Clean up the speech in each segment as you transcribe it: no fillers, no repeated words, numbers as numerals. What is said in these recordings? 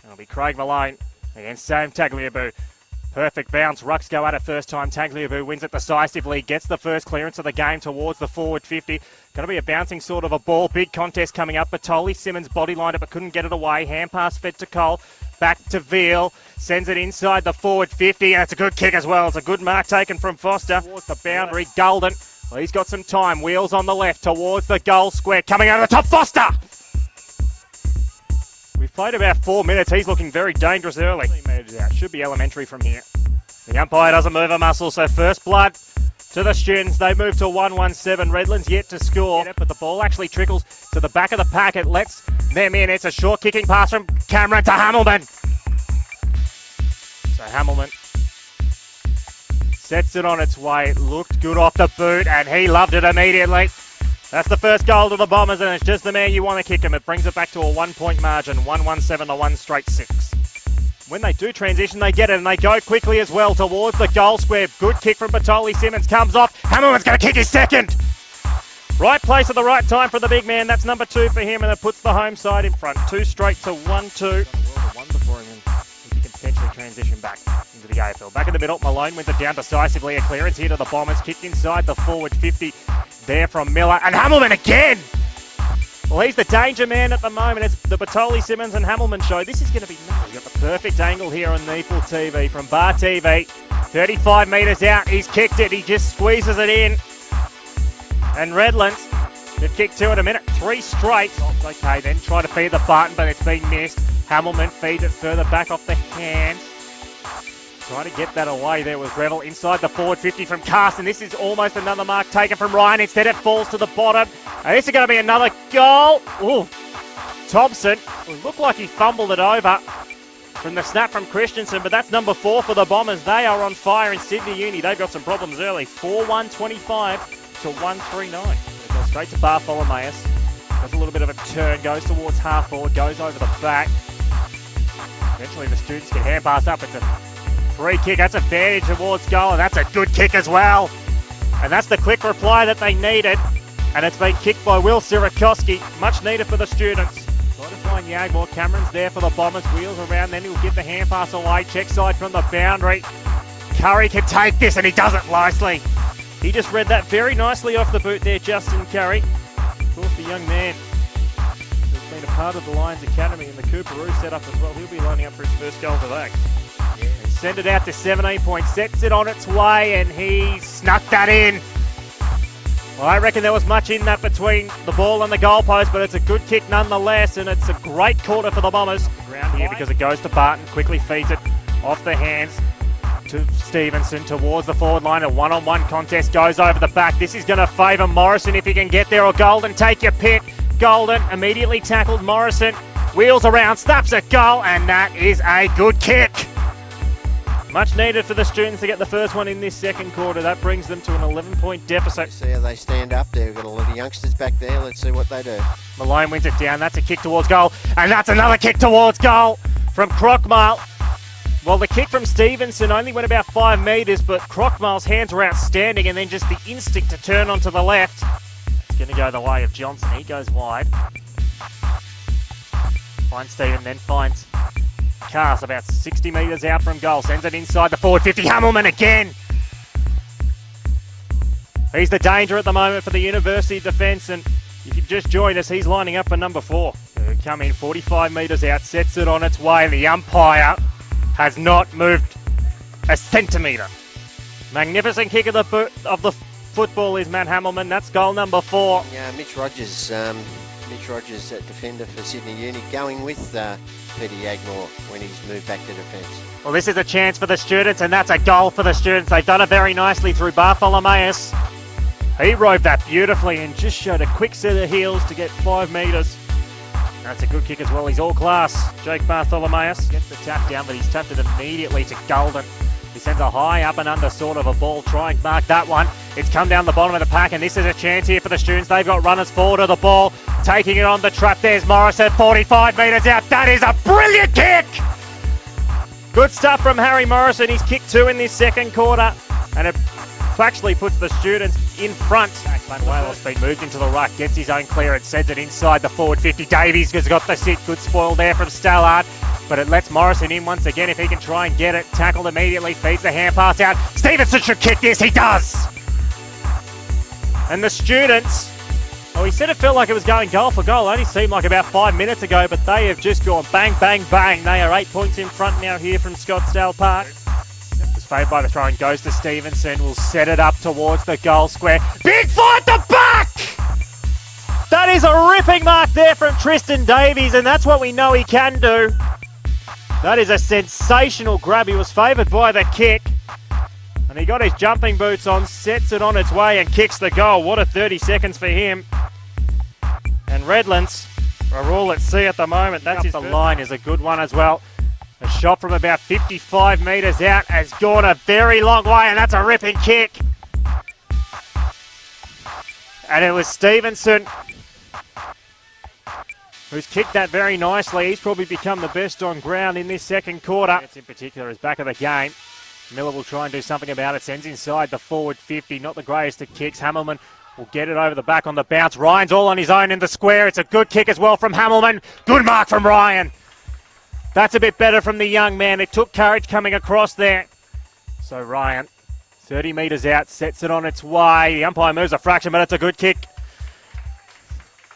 It'll be Craig Malone against Sam Tagliabue. Perfect bounce. Rucks go at it first time. Tagliabue wins it decisively. Gets the first clearance of the game towards the forward 50. Going to be a bouncing sort of a ball. Big contest coming up. Batoli Simmons body lined it but couldn't get it away. Hand pass fed to Cole. Back to Veal. Sends it inside the forward 50. And it's a good kick as well. It's a good mark taken from Foster. Towards the boundary. Golden. Well, he's got some time. Wheels on the left towards the goal square. Coming out of the top. Foster! We've played about 4 minutes. He's looking very dangerous early. Should be elementary from here. The umpire doesn't move a muscle, so first blood to the students. They move to 1-1-7. Redland's yet to score, but the ball actually trickles to the back of the pack. It lets them in. It's a short kicking pass from Cameron to Hamilton. So Hamilton sets it on its way. It looked good off the boot, and he loved it immediately. That's the first goal to the Bombers, and it's just the man you want to kick him. It brings it back to a 1-point margin, 1-1-7 to 1 straight 6. When they do transition, they get it, and they go quickly as well towards the goal square. Good kick from Batoli Simmons, comes off. Hamilton's going to kick his second. Right place at the right time for the big man. That's number 2 for him, and it puts the home side in front. 2 straight to 1-2. Wonderful, and he can potentially transition back into the AFL. Back in the middle, Malone wins it down decisively. A clearance here to the Bombers. Kicked inside the forward 50 there from Miller. And Hamilton again! Well, he's the danger man at the moment. It's the Batoli Simmons and Hamilton show. This is going to be nuts. We've got the perfect angle here on Neeple TV from Bar TV. 35 metres out. He's kicked it. He just squeezes it in. And Redland, they've kicked 2 in a minute. 3 straight. Okay, then try to feed the button, but it's been missed. Hamilton feeds it further back off the hands. Trying to get that away there was Revel inside the forward 50 from Carson. This is almost another mark taken from Ryan. Instead it falls to the bottom. And this is going to be another goal. Ooh. Thompson, it looked like he fumbled it over from the snap from Christensen, but that's number 4 for the Bombers. They are on fire in Sydney Uni. They've got some problems early. 4-1-25 to 1-3-9. It goes straight to Bartholomeus. Does a little bit of a turn, goes towards half forward, goes over the back. Eventually the students get hand pass up. It's a free kick. That's advantage towards goal, and that's a good kick as well. And that's the quick reply that they needed. And it's been kicked by Will Sirakoski. Much needed for the students. Trying to find Yagmore. Cameron's there for the Bombers. Wheels around, then he'll give the hand pass away. Check side from the boundary. Curry can take this, and he does it nicely. He just read that very nicely off the boot there, Justin Curry. Of course, the young man has been a part of the Lions Academy in the Cooperoo setup as well. He'll be lining up for his first goal today. Send it out to 17 points, sets it on its way, and he snuck that in. Well, I reckon there was much in that between the ball and the goalpost, but it's a good kick nonetheless, and it's a great quarter for the Bombers. Ground here because it goes to Barton, quickly feeds it off the hands to Stevenson towards the forward line. A one-on-one contest goes over the back. This is going to favour Morrison if he can get there, or Golden. Take your pick. Golden immediately tackled Morrison. Wheels around, snaps a goal, and that is a good kick. Much needed for the students to get the first one in this second quarter. That brings them to an 11-point deficit. See how they stand up there. We've got a lot of youngsters back there. Let's see what they do. Malone wins it down. That's a kick towards goal. And that's another kick towards goal from Crockmale. Well, the kick from Stevenson only went about 5 metres, but Crockmale's hands were outstanding, and then just the instinct to turn onto the left. It's going to go the way of Johnson. He goes wide. Finds Steven, then finds Cast about 60 metres out from goal. Sends it inside the forward 50. Hamilton again. He's the danger at the moment for the University defence, and if you've just joined us, he's lining up for number 4. He'll come in 45 metres out, sets it on its way, and the umpire has not moved a centimetre. Magnificent kick of the football is Matt Hamilton. That's goal number 4. Yeah, Mitch Rogers, defender for Sydney Uni, going with Peter Yagmore when he's moved back to defence. Well, this is a chance for the students, and that's a goal for the students. They've done it very nicely through Bartholomeus. He rode that beautifully and just showed a quick set of heels to get 5 metres. That's a good kick as well. He's all class. Jake Bartholomeus gets the tap down, but he's tapped it immediately to Golden. He sends a high up and under sort of a ball. Try and mark that one. It's come down the bottom of the pack, and this is a chance here for the students. They've got runners forward of the ball. Taking it on the trap. There's Morrison, 45 metres out. That is a brilliant kick! Good stuff from Harry Morrison. He's kicked 2 in this second quarter, and it actually puts the students in front. Manuelo's been moved into the ruck, gets his own clearance, sends it inside the forward 50. Davies has got the sit. Good spoil there from Stallard. but it lets Morrison in once again if he can try and get it. Tackled immediately, feeds the hand pass out. Stevenson should kick this, he does! And the students, he said it felt like it was going goal for goal. It only seemed like about 5 minutes ago, but they have just gone bang, bang, bang. They are 8 points in front now here from Scottsdale Park. Was favoured by the throw and goes to Stevenson. Will set it up towards the goal square. Big fight the back! That is a ripping mark there from Tristan Davies, and that's what we know he can do. That is a sensational grab. He was favoured by the kick. And he got his jumping boots on, sets it on its way and kicks the goal. What a 30 seconds for him. And Redlands are all at sea at the moment. That's the line is a good one as well. A shot from about 55 metres out has gone a very long way, and that's a ripping kick. And it was Stevenson who's kicked that very nicely. He's probably become the best on ground in this second quarter. In particular is back of the game. Miller will try and do something about it. Sends inside the forward 50. Not the greatest of kicks. Hamilman will get it over the back on the bounce. Ryan's all on his own in the square. It's a good kick as well from Hamilman. Good mark from Ryan. That's a bit better from the young man. It took courage coming across there. So Ryan, 30 metres out, sets it on its way. The umpire moves a fraction, but it's a good kick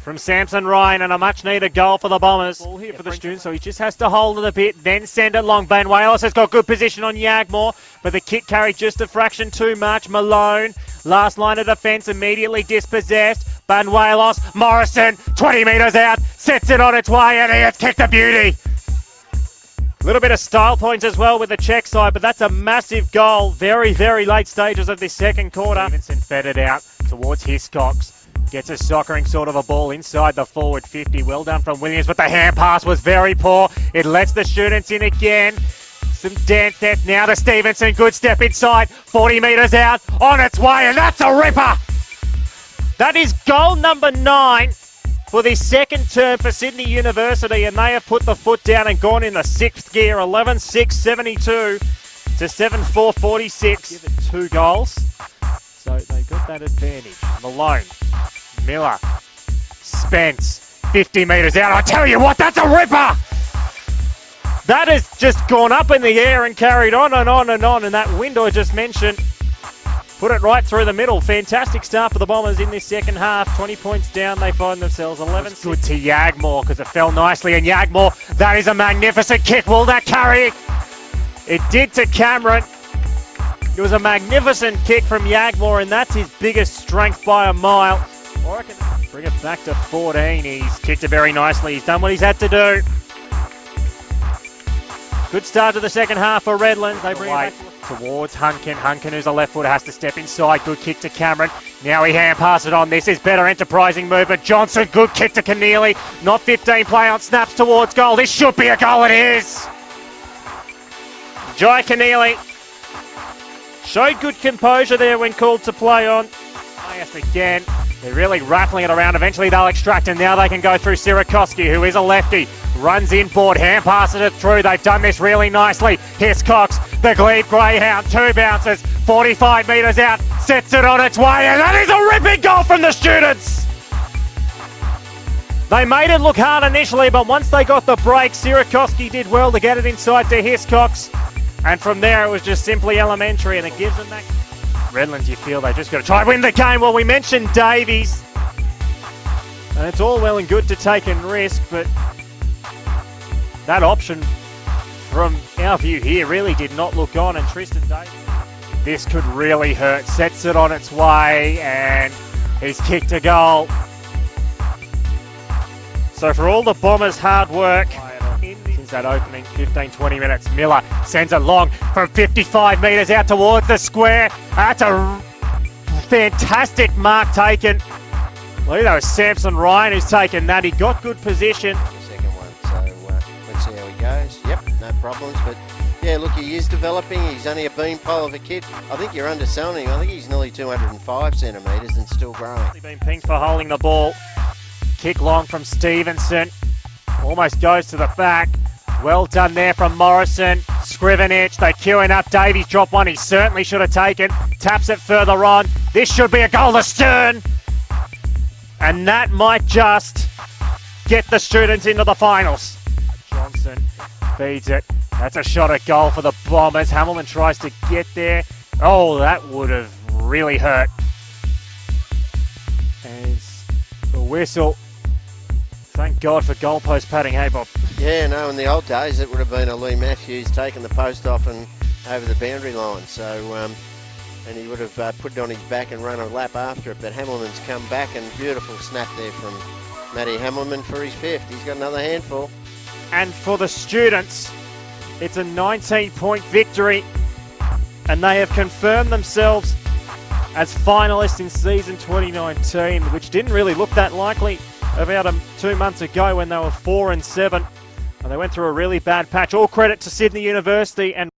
from Samson Ryan, and a much-needed goal for the Bombers. Ball here for the students, so he just has to hold it a bit, then send it long. Banuelos has got good position on Yagmore, but the kick carried just a fraction too much. Malone, last line of defence, immediately dispossessed. Banuelos, Morrison, 20 metres out, sets it on its way, and he has kicked a beauty. A little bit of style points as well with the check side, but that's a massive goal. Very, very late stages of this second quarter. Stevenson fed it out towards Hiscox. Gets a soccering sort of a ball inside the forward 50. Well done from Williams, but the hand pass was very poor. It lets the students in again. Some dance there now to Stevenson. Good step inside. 40 metres out. On its way, and that's a ripper. That is goal number 9 for the second term for Sydney University, and they have put the foot down and gone in the 6th gear. 11-6-72 to 7-4-46. Give it 2 goals. So they got that advantage. Malone. Miller, Spence, 50 metres out. I tell you what, that's a ripper! That has just gone up in the air and carried on and on and on. And that window I just mentioned, put it right through the middle. Fantastic start for the Bombers in this second half. 20 points down, they find themselves 11. Good to Yagmore because it fell nicely. And Yagmore, that is a magnificent kick. Will that carry? It did to Cameron. It was a magnificent kick from Yagmore, and that's his biggest strength by a mile. Or I can bring it back to 14. He's kicked it very nicely. He's done what he's had to do. Good start to the second half for Redlands. They bring it back towards Hunkin. Hunkin, who's a left footer, has to step inside. Good kick to Cameron. Now he hand pass it on. This is better enterprising movement. Johnson, good kick to Keneally. Not 15 play on, snaps towards goal. This should be a goal. It is. Jai Keneally showed good composure there when called to play on. Yes, again. They're really rattling it around. Eventually they'll extract, and now they can go through Sirakoski, who is a lefty. Runs inboard, hand passes it through. They've done this really nicely. Hiscox, the Glebe Greyhound, 2 bounces, 45 metres out, sets it on its way, and that is a ripping goal from the students. They made it look hard initially, but once they got the break, Sirakoski did well to get it inside to Hiscox. And from there, it was just simply elementary, and it gives them that. Redlands, you feel they've just got to try and win the game. Well, we mentioned Davies, and it's all well and good to take and risk, but that option from our view here really did not look on, and Tristan Davies, this could really hurt. Sets it on its way, and he's kicked a goal. So for all the Bombers' hard work since that opening 15-20 minutes, Miller sends it long from 55 metres out towards the square. That's a fantastic mark taken. I believe that was Samson Ryan who's taken that. He got good position. The second one, so let's see how he goes. Yep, no problems, but yeah, look, he is developing. He's only a beanpole of a kid. I think you're underselling him. I think he's nearly 205 centimetres and still growing. He's been pinged for holding the ball. Kick long from Stevenson. Almost goes to the back. Well done there from Morrison. Scrivenich, they queuing up. Davies dropped one he certainly should have taken. Taps it further on. This should be a goal to Stern. And that might just get the students into the finals. Johnson feeds it. That's a shot at goal for the Bombers. Hamilton tries to get there. Oh, that would have really hurt. And the whistle. Thank God for goalpost padding, hey Bob? Yeah, no, in the old days it would have been a Lee Matthews taking the post off and over the boundary line. So, and he would have put it on his back and run a lap after it. But Hamilton's come back, and beautiful snap there from Matty Hamilton for his fifth. He's got another handful. And for the students, it's a 19-point victory, and they have confirmed themselves as finalists in season 2019, which didn't really look that likely about 2 months ago when they were 4-7, and they went through a really bad patch. All credit to Sydney University and